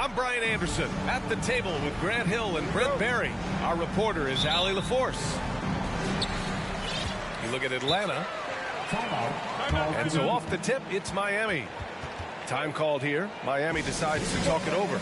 I'm Brian Anderson at the table with Grant Hill and Brent Barry. Our reporter is Allie LaForce. You look at Atlanta. And so off the tip, it's Miami. Time called here. Miami decides to talk it over.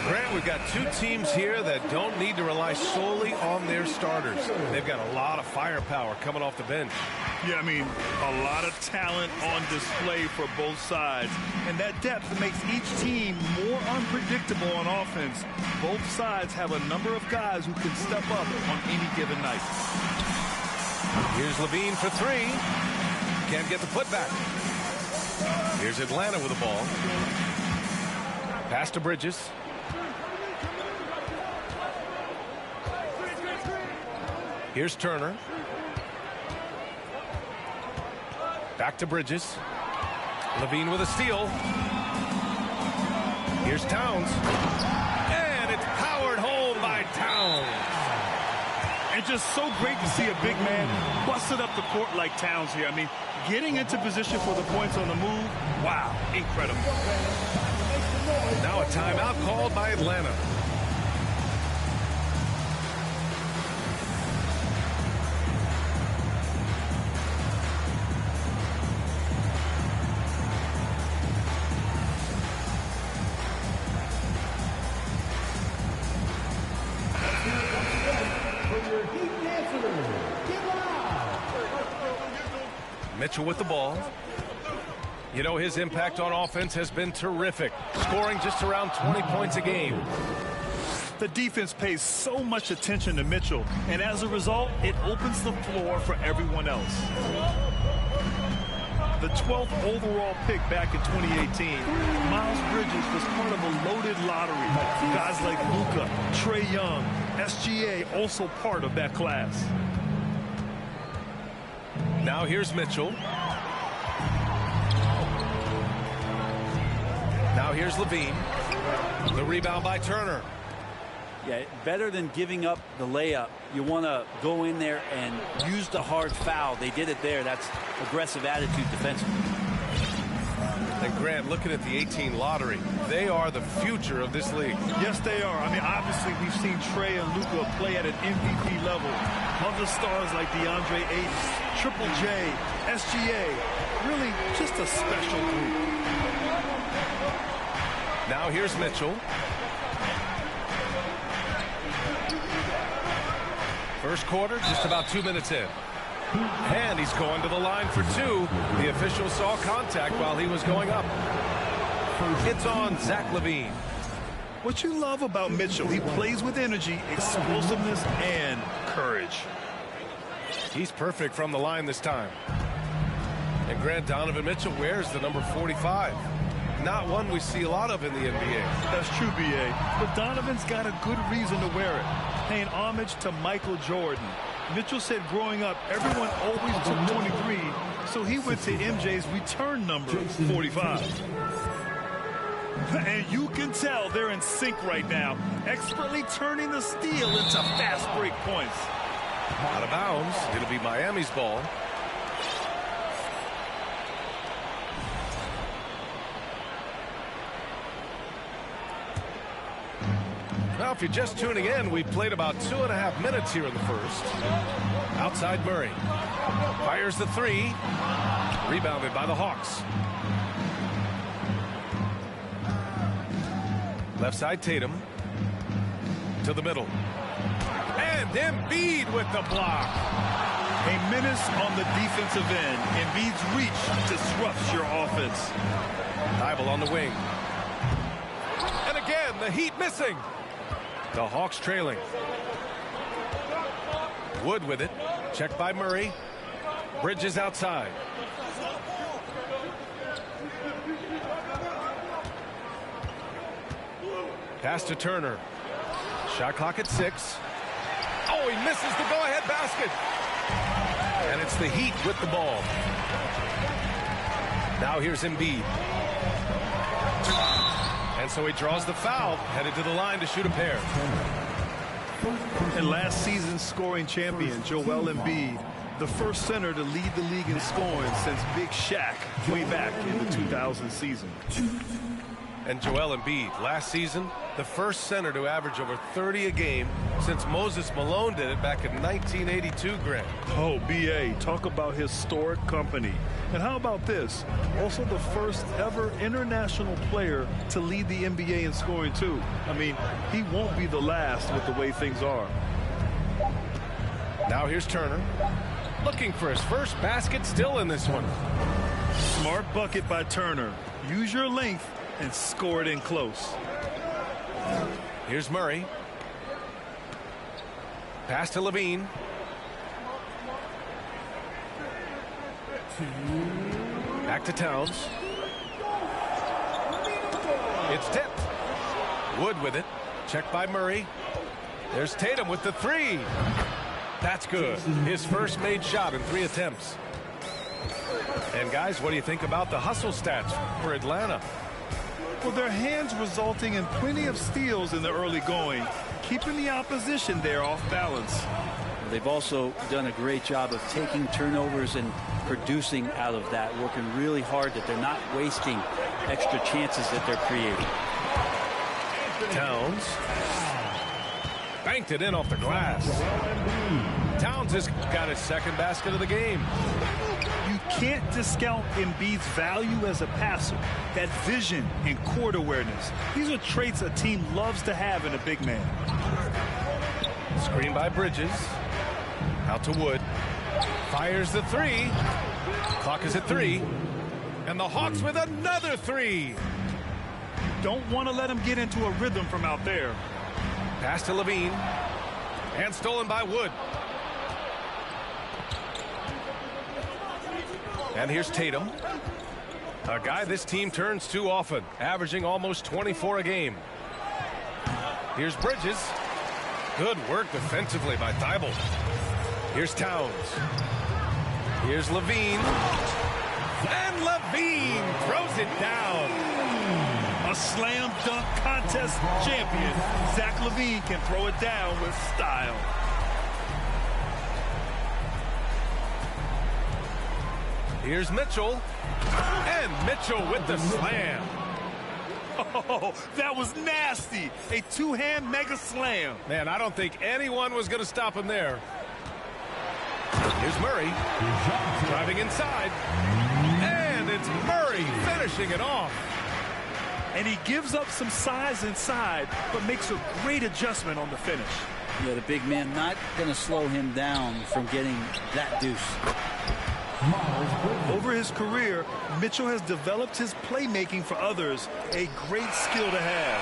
Grant, we've got two teams here that don't need to rely solely on their starters. They've got a lot of firepower coming off the bench. Yeah, I mean, a lot of talent on display for both sides. And that depth makes each team more unpredictable on offense. Both sides have a number of guys who can step up on any given night. Here's Levine for three. Can't get the putback. Here's Atlanta with the ball. Pass to Bridges. Here's Turner. Back to Bridges. Levine with a steal. Here's Towns. And it's powered home by Towns. And just so great to see a big man busted up the court like Towns here. I mean, getting into position for the points on the move, wow, incredible. Now a timeout called by Atlanta. Mitchell with the ball. You know, his impact on offense has been terrific, scoring just around 20 points a game. The defense pays so much attention to Mitchell, and as a result, it opens the floor for everyone else. The 12th overall pick back in 2018, Miles Bridges was part of a loaded lottery. Guys like Luka, Trae Young, SGA also part of that class. Now here's Mitchell. Now here's Levine. The rebound by Turner. Yeah, better than giving up the layup. You want to go in there and use the hard foul. They did it there. That's aggressive attitude defensively. And Grant, looking at the 18 lottery, they are the future of this league. Yes, they are. I mean, obviously, we've seen Trae and Luka play at an MVP level. Other stars like DeAndre Ayton, Triple J, SGA, really just a special group. Now here's Mitchell. First quarter, just about 2 minutes in. And he's going to the line for two. The official saw contact while he was going up. It's on Zach LaVine. What you love about Mitchell, he plays with energy, explosiveness, and courage. He's perfect from the line this time. And Grant, Donovan Mitchell wears the number 45. Not one we see a lot of in the NBA. That's true, B.A. But Donovan's got a good reason to wear it, paying homage to Michael Jordan. Mitchell said growing up, everyone always took 23, so he went to MJ's return number, 45. And you can tell they're in sync right now, expertly turning the steal into fast break points. Out of bounds. It'll be Miami's ball. Now, if you're just tuning in, we played about 2.5 minutes here in the first. Outside Murray. Fires the three. Rebounded by the Hawks. Left side Tatum. To the middle. And Embiid with the block. A menace on the defensive end. Embiid's reach disrupts your offense. Thibault on the wing. And again, the Heat missing. The Hawks trailing. Wood with it. Checked by Murray. Bridges outside. Pass to Turner. Shot clock at 6. Oh, he misses the go-ahead basket. And it's the Heat with the ball. Now here's Embiid. And so he draws the foul, headed to the line to shoot a pair. And last season's scoring champion, Joel Embiid, the first center to lead the league in scoring since Big Shaq way back in the 2000 season. And Joel Embiid, last season, the first center to average over 30 a game since Moses Malone did it back in 1982, Grant. Oh, B.A., talk about historic company. And how about this? Also the first ever international player to lead the NBA in scoring, too. I mean, he won't be the last with the way things are. Now here's Turner. Looking for his first basket, still in this one. Smart bucket by Turner. Use your length and score it in close. Here's Murray. Pass to Levine. Back to Towns. It's tipped. Wood with it. Checked by Murray. There's Tatum with the three. That's good. His first made shot in 3 attempts. And guys, what do you think about the hustle stats for Atlanta? Well, their hands resulting in plenty of steals in the early going, keeping the opposition there off balance. They've also done a great job of taking turnovers and producing out of that, working really hard that they're not wasting extra chances that they're creating. Towns banked it in off the glass. Towns has got his second basket of the game. You can't discount Embiid's value as a passer. That vision and court awareness. These are traits a team loves to have in a big man. Screen by Bridges. Out to Wood. Fires the three. Clock is at 3. And the Hawks with another 3. Don't want to let him get into a rhythm from out there. Pass to Levine. And stolen by Wood. And here's Tatum. A guy this team turns to often, averaging almost 24 a game. Here's Bridges. Good work defensively by Thibault. Here's Towns. Here's Levine. And Levine throws it down. A slam dunk contest champion. Zach Levine can throw it down with style. Here's Mitchell. And Mitchell with the slam. Oh, that was nasty. A two-hand mega slam. Man, I don't think anyone was going to stop him there. Here's Murray. Driving inside. And it's Murray finishing it off. And he gives up some size inside, but makes a great adjustment on the finish. Yeah, the big man not going to slow him down from getting that deuce. Over his career, Mitchell has developed his playmaking for others, a great skill to have.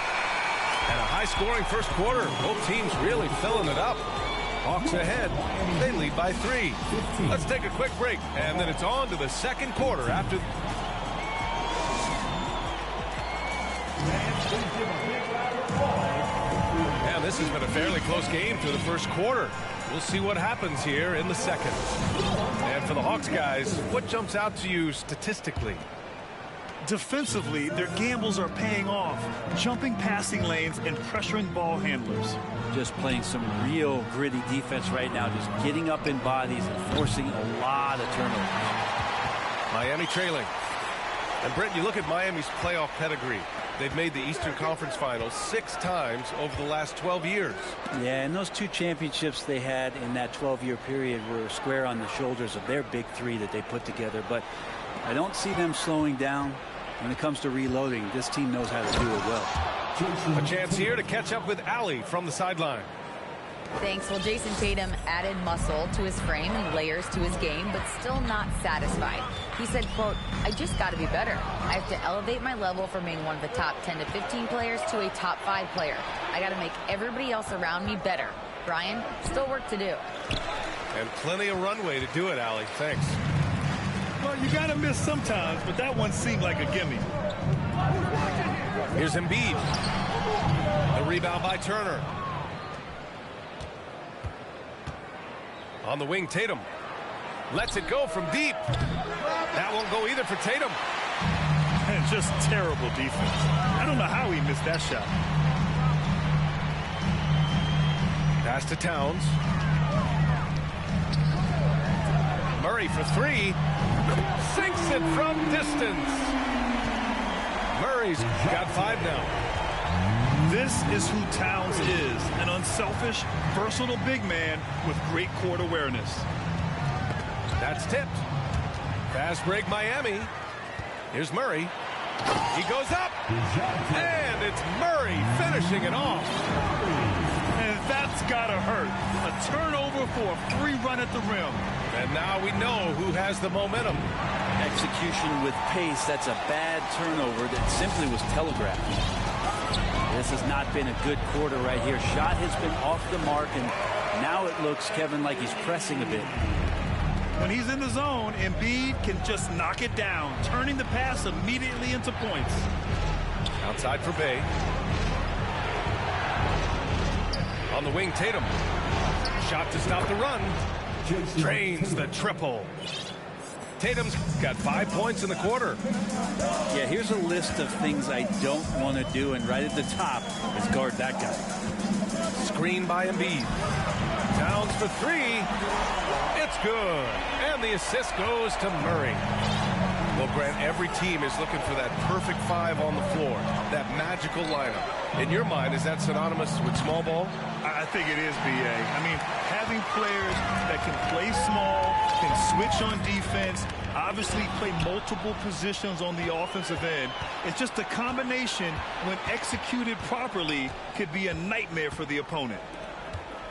And a high-scoring first quarter. Both teams really filling it up. Hawks ahead. They lead by 3. Let's take a quick break, and then it's on to the second quarter after. And this has been a fairly close game through the first quarter. We'll see what happens here in the second. And for the Hawks guys, what jumps out to you statistically? Defensively, their gambles are paying off, jumping passing lanes and pressuring ball handlers. Just playing some real gritty defense right now, just getting up in bodies and forcing a lot of turnovers. Miami trailing. And Brent, you look at Miami's playoff pedigree. They've made the Eastern Conference Finals 6 times over the last 12 years. Yeah, and those 2 championships they had in that 12-year period were square on the shoulders of their big 3 that they put together. But I don't see them slowing down when it comes to reloading. This team knows how to do it well. A chance here to catch up with Allie from the sideline. Thanks. Well, Jason Tatum added muscle to his frame and layers to his game, but still not satisfied. He said, quote, "I just got to be better. I have to elevate my level from being one of the top 10 to 15 players to a top 5 player. I got to make everybody else around me better. Brian, still work to do." And plenty of runway to do it, Allie. Thanks. Well, you got to miss sometimes, but that one seemed like a gimme. Here's Embiid. The rebound by Turner. On the wing, Tatum lets it go from deep. That won't go either for Tatum. And just terrible defense. I don't know how he missed that shot. Pass to Towns. Murray for three. Sinks it from distance. Murray's got 5 now. This is who Towns is, an unselfish, versatile big man with great court awareness. That's tipped. Fast break Miami. Here's Murray. He goes up. And it's Murray finishing it off. And that's got to hurt. A turnover for a free run at the rim. And now we know who has the momentum. Execution with pace. That's a bad turnover that simply was telegraphed. This has not been a good quarter right here. Shot has been off the mark, and now it looks, Kevin, like he's pressing a bit. When he's in the zone, Embiid can just knock it down, turning the pass immediately into points. Outside for Bay. On the wing, Tatum. Shot to stop the run. Drains the triple. Tatum's got 5 points in the quarter. Yeah, here's a list of things I don't want to do, and right at the top is guard that guy. Screen by Embiid. Towns for three. It's good. And the assist goes to Murray. Well, Grant, every team is looking for that perfect 5 on the floor, that magical lineup. In your mind, is that synonymous with small ball? I think it is, B.A. I mean, having players that can play small, can switch on defense, obviously play multiple positions on the offensive end. It's just a combination, when executed properly, could be a nightmare for the opponent.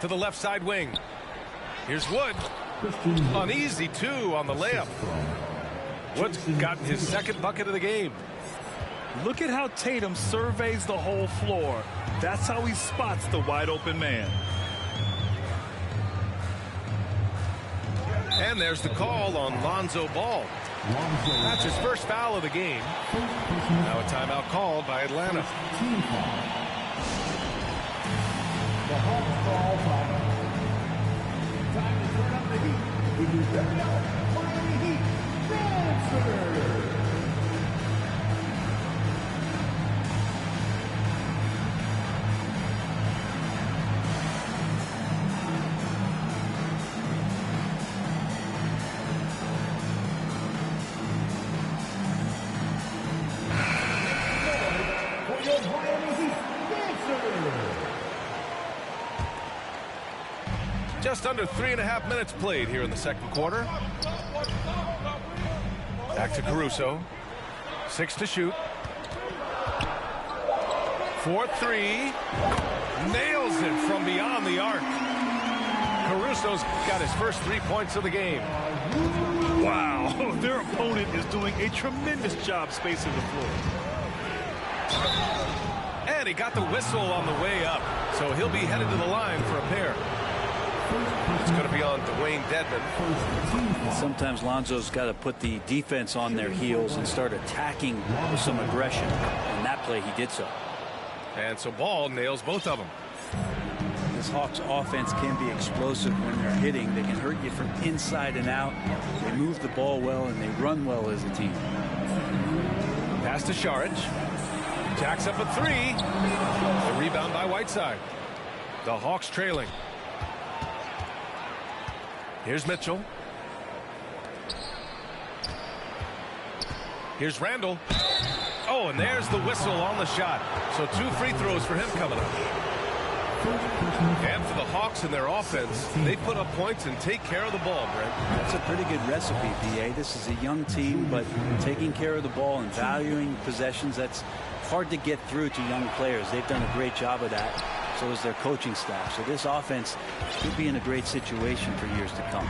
To the left side wing. Here's Wood. An easy 2 on the layup. Wood's gotten his second bucket of the game. Look at how Tatum surveys the whole floor. That's how he spots the wide open man. And there's the call on Lonzo Ball. That's his first foul of the game. Now a timeout called by Atlanta. Just under 3.5 minutes played here in the second quarter. Back to Caruso. 6 to shoot. 4-3. Nails it from beyond the arc. Caruso's got his first 3 points of the game. Wow, their opponent is doing a tremendous job spacing the floor. And he got the whistle on the way up, so he'll be headed to the line for a pair. It's going to be on Dwayne Dedmon. Sometimes Lonzo's got to put the defense on their heels and start attacking with some aggression. And that play, he did so. And so Ball nails both of them. This Hawks offense can be explosive when they're hitting. They can hurt you from inside and out. They move the ball well, and they run well as a team. Pass to Šarić. Jacks up a 3. The rebound by Whiteside. The Hawks trailing. Here's Mitchell. Here's Randall. Oh, and there's the whistle on the shot. So 2 free throws for him coming up. And for the Hawks in their offense, they put up points and take care of the ball, Brent. That's a pretty good recipe, B.A. This is a young team, but taking care of the ball and valuing possessions, that's hard to get through to young players. They've done a great job of that. So is their coaching staff. So this offense could be in a great situation for years to come.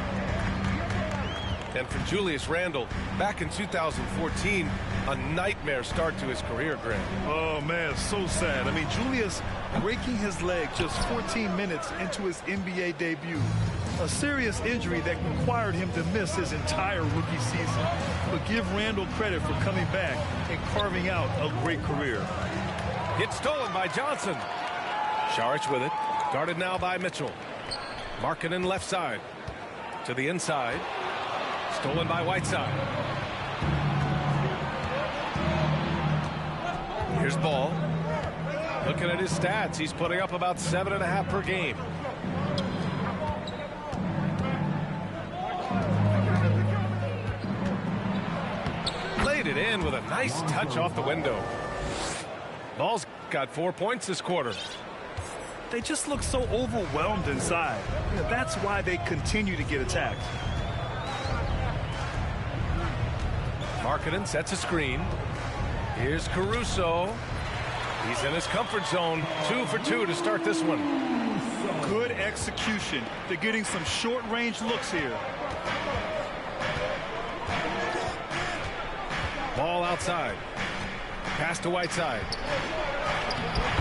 And for Julius Randle, back in 2014, a nightmare start to his career, Grant. Oh, man, so sad. I mean, Julius breaking his leg just 14 minutes into his NBA debut. A serious injury that required him to miss his entire rookie season. But give Randle credit for coming back and carving out a great career. It's stolen by Johnson. Šarić with it. Guarded now by Mitchell. Markkanen left side. To the inside. Stolen by Whiteside. Here's Ball. Looking at his stats, he's putting up about 7.5 per game. Laid it in with a nice touch off the window. Ball's got 4 points this quarter. They just look so overwhelmed inside. That's why they continue to get attacked. Markkanen sets a screen. Here's Caruso. He's in his comfort zone. 2 for 2 to start this one. Good execution. They're getting some short-range looks here. Ball outside. Pass to Whiteside.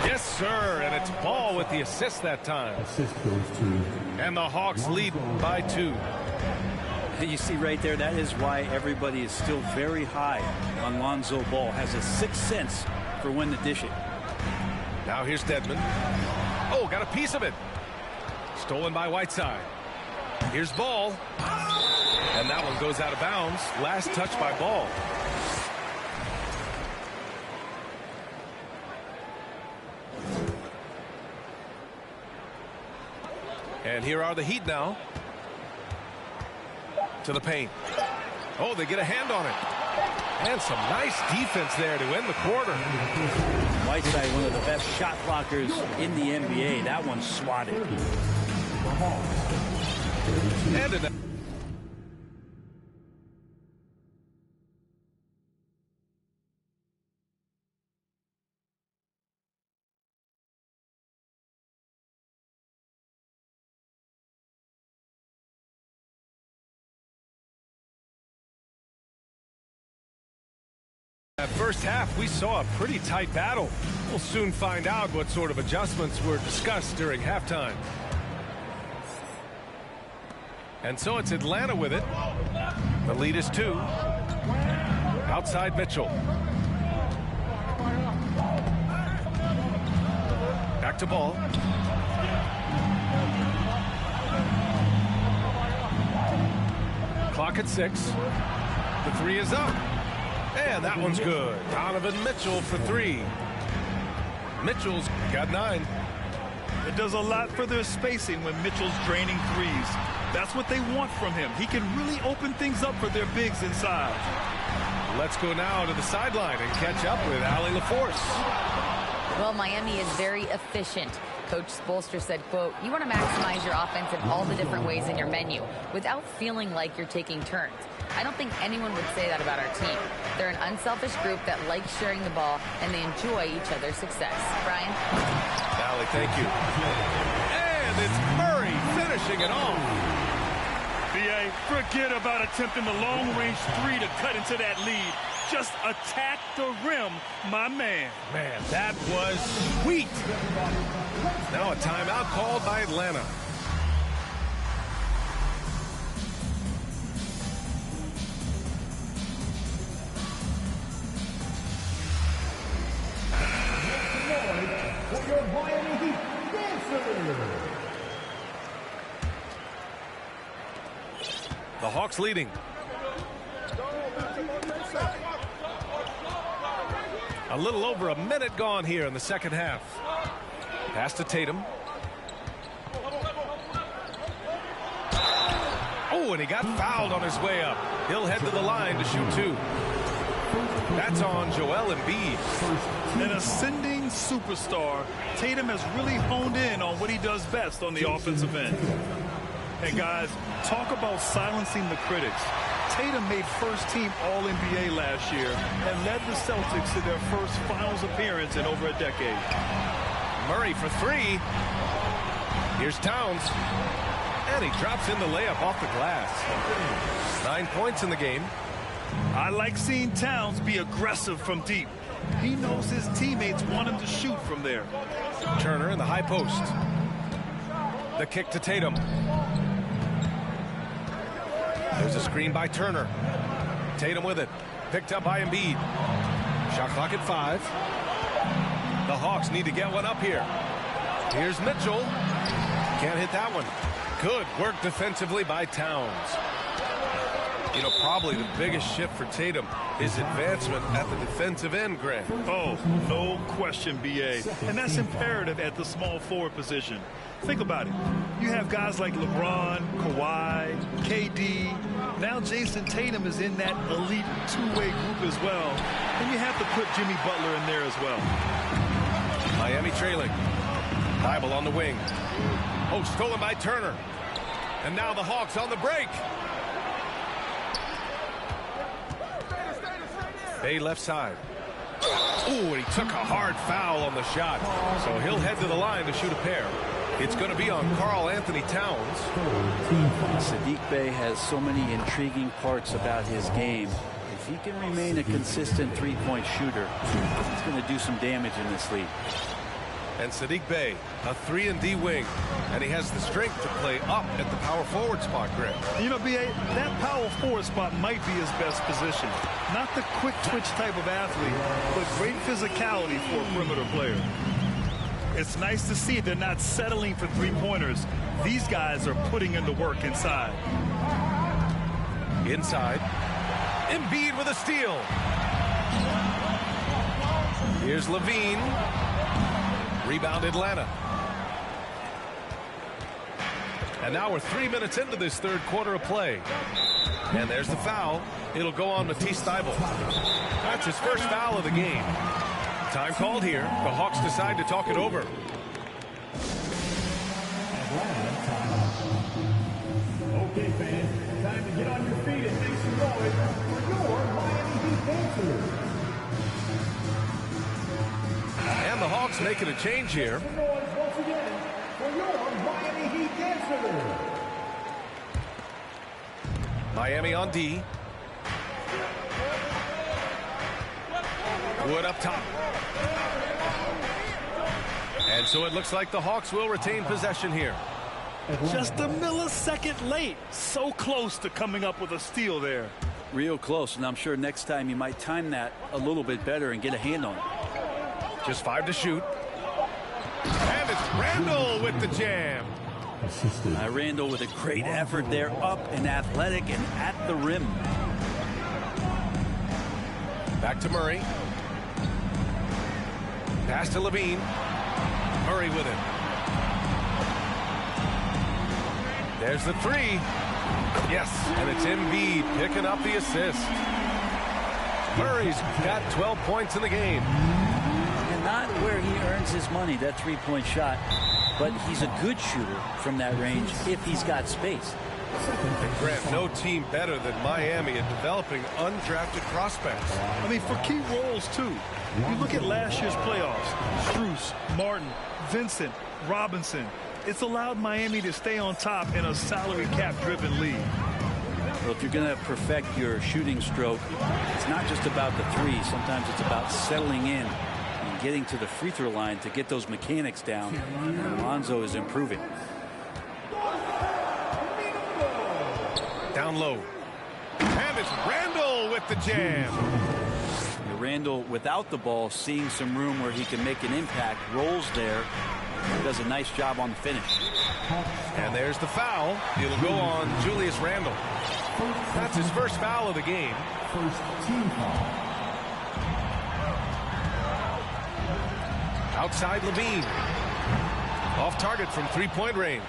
Yes, sir, and it's Ball with the assist that time. And the Hawks lead by 2. You see right there, that is why everybody is still very high on Lonzo Ball. Has a sixth sense for when to dish it. Now here's Dedmon. Oh, got a piece of it. Stolen by Whiteside. Here's Ball. And that one goes out of bounds. Last touch by Ball. And here are the Heat now. To the paint. Oh, they get a hand on it. And some nice defense there to end the quarter. Whiteside, one of the best shot blockers in the NBA. That one swatted. And that first half, we saw a pretty tight battle. We'll soon find out what sort of adjustments were discussed during halftime. And so it's Atlanta with it. The lead is 2. Outside Mitchell. Back to Ball. Clock at 6. The 3 is up. And that one's good. Donovan Mitchell for 3. Mitchell's got 9. It does a lot for their spacing when Mitchell's draining threes. That's what they want from him. He can really open things up for their bigs inside. Let's go now to the sideline and catch up with Allie LaForce. Well, Miami is very efficient. Coach Spoelstra said, quote, you want to maximize your offense in all the different ways in your menu without feeling like you're taking turns. I don't think anyone would say that about our team. They're an unselfish group that likes sharing the ball, and they enjoy each other's success. Brian? Allie, thank you. And it's Murray finishing it off. B.A., forget about attempting the long-range 3 to cut into that lead. Just attack the rim, my man. Man, that was sweet. Now a timeout called by Atlanta. The Hawks leading. A little over a minute gone here in the second half. Pass to Tatum. Oh, and he got fouled on his way up. He'll head to the line to shoot 2. That's on Joel Embiid. An ascending superstar, Tatum has really honed in on what he does best on the offensive end. And guys, talk about silencing the critics. Tatum made first-team All-NBA last year and led the Celtics to their first finals appearance in over a decade. Murray for 3. Here's Towns. And he drops in the layup off the glass. 9 points in the game. I like seeing Towns be aggressive from deep. He knows his teammates want him to shoot from there. Turner in the high post. The kick to Tatum. There's a screen by Turner. Tatum with it. Picked up by Embiid. Shot clock at 5. The Hawks need to get one up here. Here's Mitchell. Can't hit that one. Good work defensively by Towns. You know, probably the biggest shift for Tatum is advancement at the defensive end, Grant. Oh, no question, B.A., and that's imperative at the small forward position. Think about it. You have guys like LeBron, Kawhi, KD. Now Jason Tatum is in that elite two-way group as well. And you have to put Jimmy Butler in there as well. Miami trailing. Thibault on the wing. Oh, stolen by Turner. And now the Hawks on the break. Bay left side. Ooh, and he took a hard foul on the shot. So he'll head to the line to shoot a pair. It's going to be on Karl Anthony Towns. Saddiq Bey has so many intriguing parts about his game. If he can remain a consistent three-point shooter, he's going to do some damage in this league. And Saddiq Bey, a 3-and-D wing, and he has the strength to play up at the power forward spot, Greg. You know, B.A., that power forward spot might be his best position. Not the quick twitch type of athlete, but great physicality for a perimeter player. It's nice to see they're not settling for three-pointers. These guys are putting in the work inside. Inside. Embiid with a steal. Here's Levine. Rebound Atlanta. And now we're 3 minutes into this third quarter of play. And there's the foul. It'll go on Matisse Thybulle. That's his first foul of the game. Time called here. The Hawks decide to talk it over. Okay, fans, time to get on your feet and make some noise for your Miami Heat dancers. And the Hawks making a change here. Make some noise once again for your Miami Heat dancers. Miami on D. Wood up top. And so it looks like the Hawks will retain possession here. Just a millisecond late. So close to coming up with a steal there. Real close, and I'm sure next time you might time that a little bit better and get a hand on it. Just 5 to shoot. And it's Randall with the jam. Randall with a great effort there, up and athletic and at the rim. Back to Murray. Pass to Levine. Murray with it. There's the three. Yes, and it's Embiid picking up the assist. Murray's got 12 points in the game. And not where he earns his money, that three-point shot, but he's a good shooter from that range if he's got space. And Grant, no team better than Miami at developing undrafted prospects. I mean, for key roles, too. You look at last year's playoffs. Strus, Martin, Vincent, Robinson. It's allowed Miami to stay on top in a salary cap-driven league. Well, if you're going to perfect your shooting stroke, it's not just about the three. Sometimes it's about settling in and getting to the free throw line to get those mechanics down. And Alonzo is improving. Down low. And it's Randall with the jam. Randall, without the ball, seeing some room where he can make an impact, rolls there, does a nice job on the finish. And there's the foul. It'll go on Julius Randle. That's his first foul of the game. First team foul. Outside Levine. Off target from three-point range.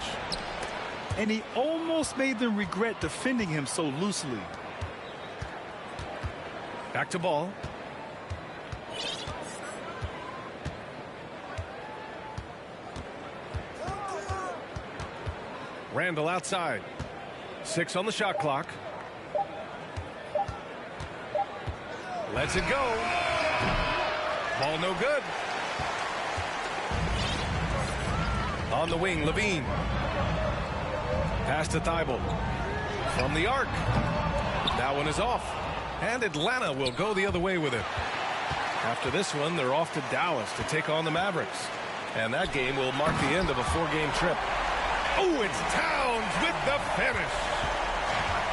And he almost made them regret defending him so loosely. Back to ball. Randall outside. 6 on the shot clock. Lets it go. Ball no good. On the wing, Levine. Pass to Thybulle. From the arc. That one is off. And Atlanta will go the other way with it. After this one, they're off to Dallas to take on the Mavericks. And that game will mark the end of a 4-game trip. Oh, it's Towns with the finish.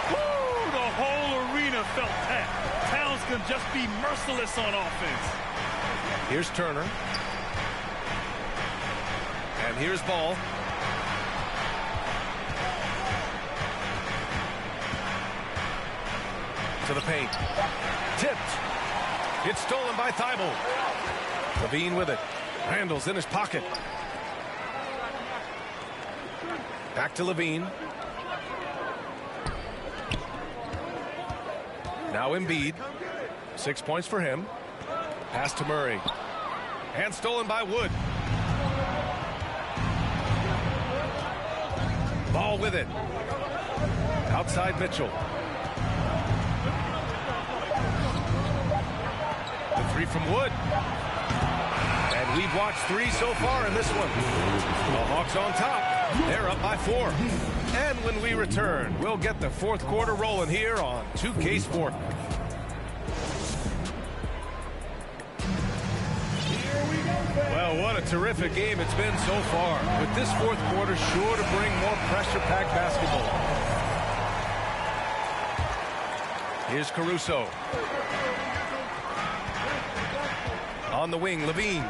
Woo! The whole arena felt that. Towns can just be merciless on offense. Here's Turner. And here's Ball. To the paint. Tipped. It's stolen by Thybulle. Levine with it. Randall's in his pocket. Back to Levine. Now Embiid. 6 points for him. Pass to Murray. And stolen by Wood. Ball with it. Outside Mitchell. The three from Wood. And we've watched 3 so far in this one. The Hawks on top. They're up by 4. And when we return, we'll get the fourth quarter rolling here on 2K Sport. Well, what a terrific game it's been so far. With this fourth quarter sure to bring more pressure-packed basketball. Here's Caruso. On the wing, Levine.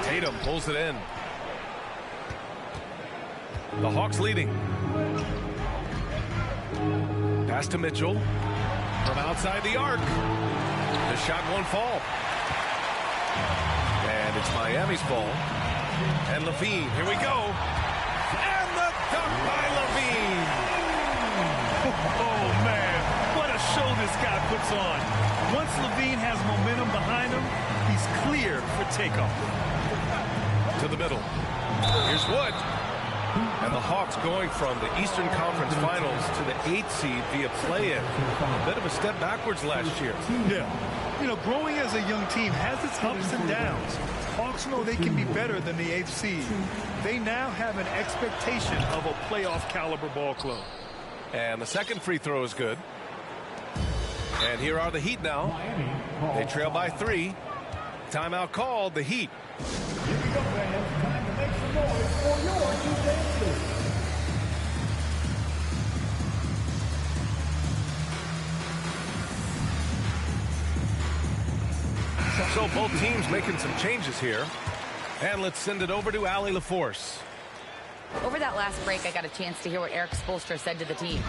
Tatum pulls it in. The Hawks leading. Pass to Mitchell. From outside the arc. The shot won't fall. And it's Miami's ball. And Levine, here we go. And the dunk by Levine. Oh, man, what a show this guy puts on. Once Levine has momentum behind him, he's clear for takeoff. To the middle. Here's Wood. And the Hawks going from the Eastern Conference Finals to the 8th seed via play-in. A bit of a step backwards last year. Yeah. You know, growing as a young team has its ups and downs. Hawks know they can be better than the 8th seed. They now have an expectation of a playoff caliber ball club. And the second free throw is good. And here are the Heat now. They trail by 3. Timeout called, the Heat. Here we go, fans. Time to make some noise for your defense. So both teams making some changes here. And let's send it over to Allie LaForce. Over that last break, I got a chance to hear what Eric Spoelstra said to the team.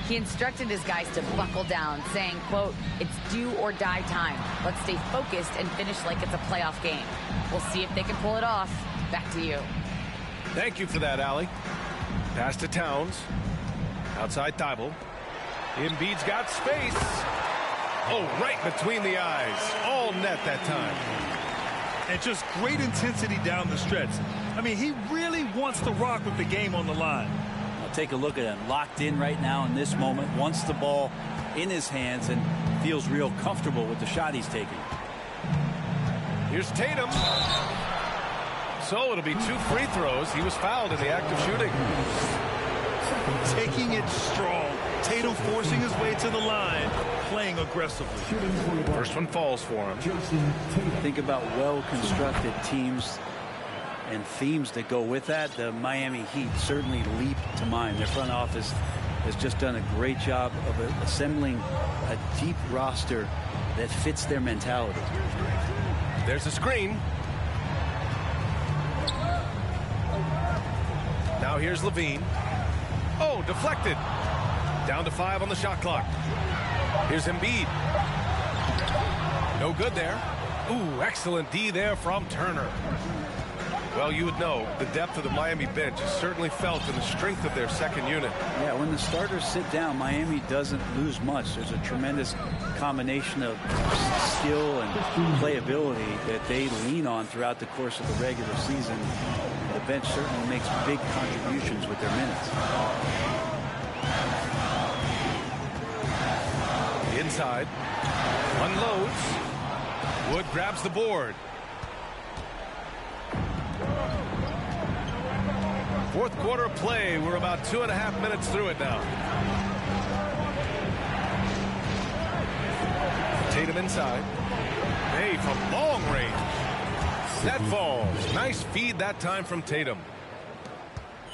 He instructed his guys to buckle down, saying, quote, "It's do or die time. Let's stay focused and finish like it's a playoff game. We'll see if they can pull it off." Back to you. Thank you for that, Allie. Pass to Towns. Outside Thibault. Embiid's got space. Oh, right between the eyes. All net that time. And just great intensity down the stretch. I mean, he really wants to rock with the game on the line. Now take a look at him. Locked in right now in this moment. Wants the ball in his hands and feels real comfortable with the shot he's taking. Here's Tatum. So it'll be 2 free throws. He was fouled in the act of shooting. Taking it strong. Tatum forcing his way to the line, playing aggressively. First one falls for him. Think about well-constructed teams and themes that go with that. The Miami Heat certainly leap to mind. Their front office has just done a great job of assembling a deep roster that fits their mentality. There's a screen. Now here's Levine. Oh, deflected. Down to 5 on the shot clock. Here's Embiid. No good there. Ooh, excellent D there from Turner. Well, you would know the depth of the Miami bench is certainly felt in the strength of their second unit. Yeah, when the starters sit down, Miami doesn't lose much. There's a tremendous combination of skill and playability that they lean on throughout the course of the regular season. The bench certainly makes big contributions with their minutes. Inside. Unloads. Wood grabs the board. Fourth quarter of play. We're about 2.5 minutes through it now. Tatum inside. Hey, from long range. That falls. Nice feed that time from Tatum.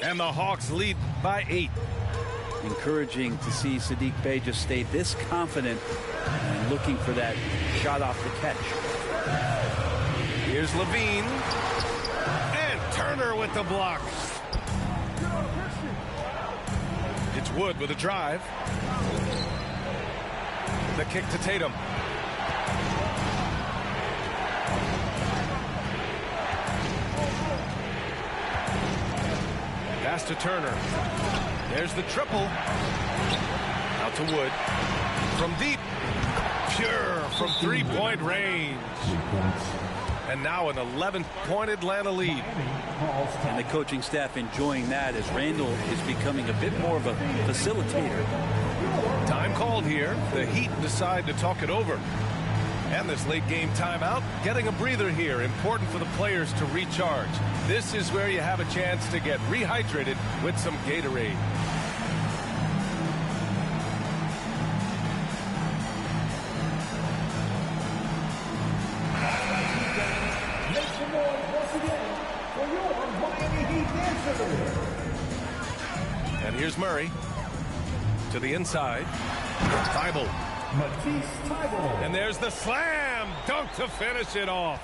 And the Hawks lead by 8. Encouraging to see Saddiq Bey just stay this confident and looking for that shot off the catch. Here's Levine. And Turner with the block. It's Wood with a drive. The kick to Tatum. Pass to Turner. There's the triple. Out to Wood. From deep. Pure from three-point range. And now an 11-point Atlanta lead. And the coaching staff enjoying that as Randall is becoming a bit more of a facilitator. Time called here. The Heat decide to talk it over. And this late game timeout, getting a breather here. Important for the players to recharge. This is where you have a chance to get rehydrated with some Gatorade. Make some noise once again for your Miami Heat dancers. And here's Murray to the inside. Thibault. Matisse Thybulle. And there's the slam dunk to finish it off.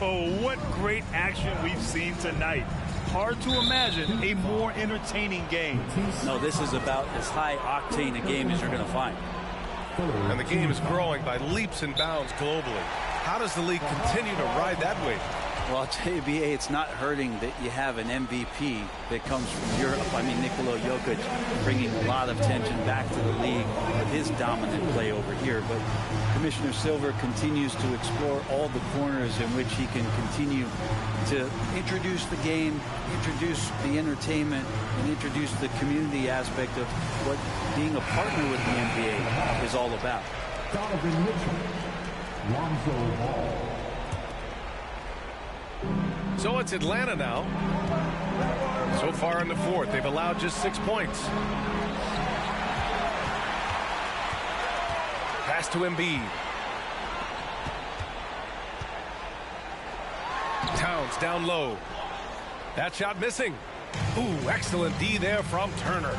Oh, what great action we've seen tonight. Hard to imagine a more entertaining game. No, this is about as high octane a game as you're going to find. And the game is growing by leaps and bounds globally. How does the league continue to ride that wave? Well, I'll tell you, B.A., it's not hurting that you have an MVP that comes from Europe. I mean, Nikola Jokic bringing a lot of tension back to the league with his dominant play over here. But Commissioner Silver continues to explore all the corners in which he can continue to introduce the game, introduce the entertainment, and introduce the community aspect of what being a partner with the NBA is all about. Donovan Mitchell. Lonzo Ball. So it's Atlanta now. So far in the fourth, they've allowed just 6 points. Pass to Embiid. Towns down low. That shot missing. Ooh, excellent D there from Turner.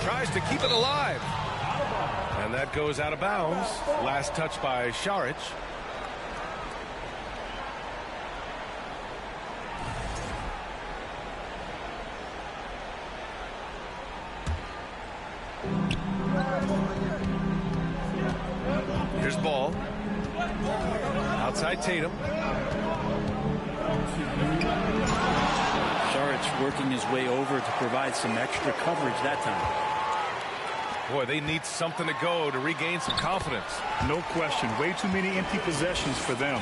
Tries to keep it alive. And that goes out of bounds. Last touch by Saric. Here's Ball. Outside Tatum. Saric working his way over to provide some extra coverage that time. Boy, they need something to go to regain some confidence. No question. Way too many empty possessions for them.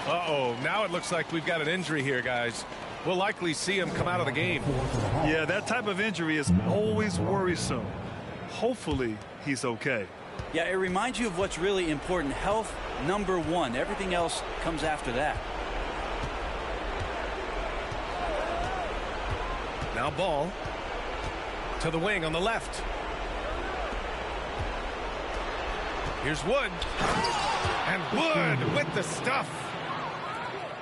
Uh-oh. Now it looks like we've got an injury here, guys. We'll likely see him come out of the game. Yeah, that type of injury is always worrisome. Hopefully, he's okay. Yeah, it reminds you of what's really important. Health, number one. Everything else comes after that. Now Ball to the wing on the left. Here's Wood. And Wood with the stuff.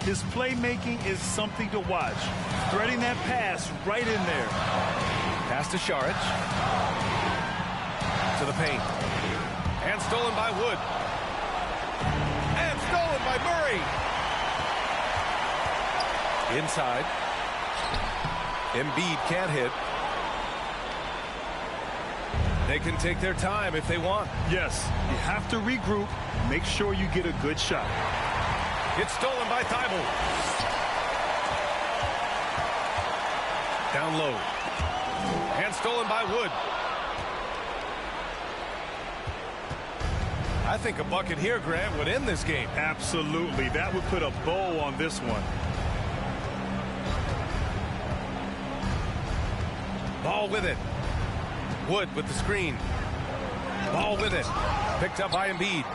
His playmaking is something to watch. Threading that pass right in there. Pass to Saric. To the paint. And stolen by Wood. And stolen by Murray. Inside. Embiid can't hit. They can take their time if they want. Yes, you have to regroup. Make sure you get a good shot. It's stolen by Thibault. Down low. And stolen by Wood. I think a bucket here, Grant, would end this game. Absolutely. That would put a bow on this one. Ball with it. Wood with the screen. Ball with it. Picked up by Embiid.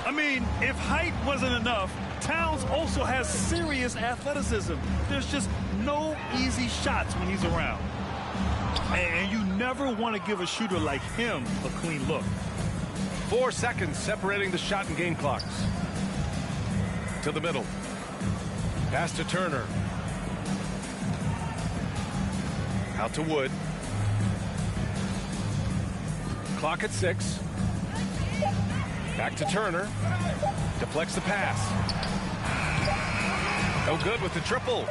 I mean, if height wasn't enough, Towns also has serious athleticism. There's just no easy shots when he's around. And you never want to give a shooter like him a clean look. 4 seconds separating the shot and game clocks. To the middle. Pass to Turner. Out to Wood. Clock at 6. Back to Turner. Deflects the pass. No good with the triple.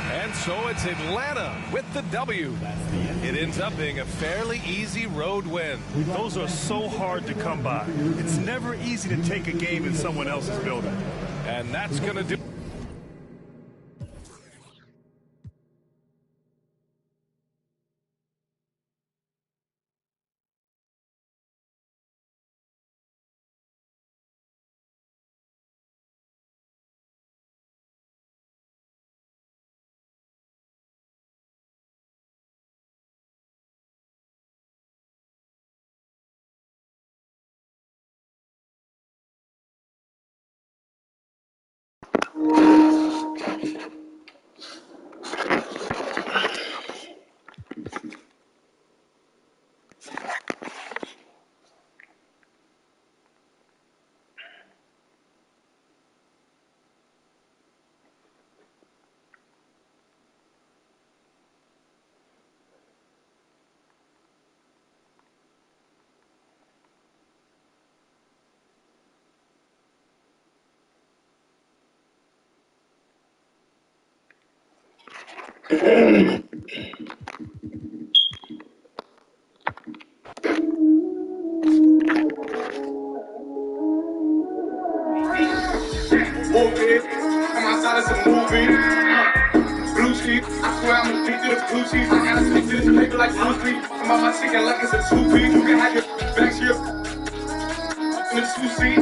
And so it's Atlanta with the W. It ends up being a fairly easy road win. Those are so hard to come by. It's never easy to take a game in someone else's building. And that's going to do Come outside, it's a movie. Blue sheet, I swear I'm addicted to blue cheese. I gotta stick to this paper like blue sleep. I'm on my chicken like it's a two-piece. You can have your back here in the two-seat.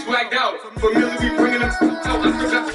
Swagged out, familiar, we bringing them out. I still got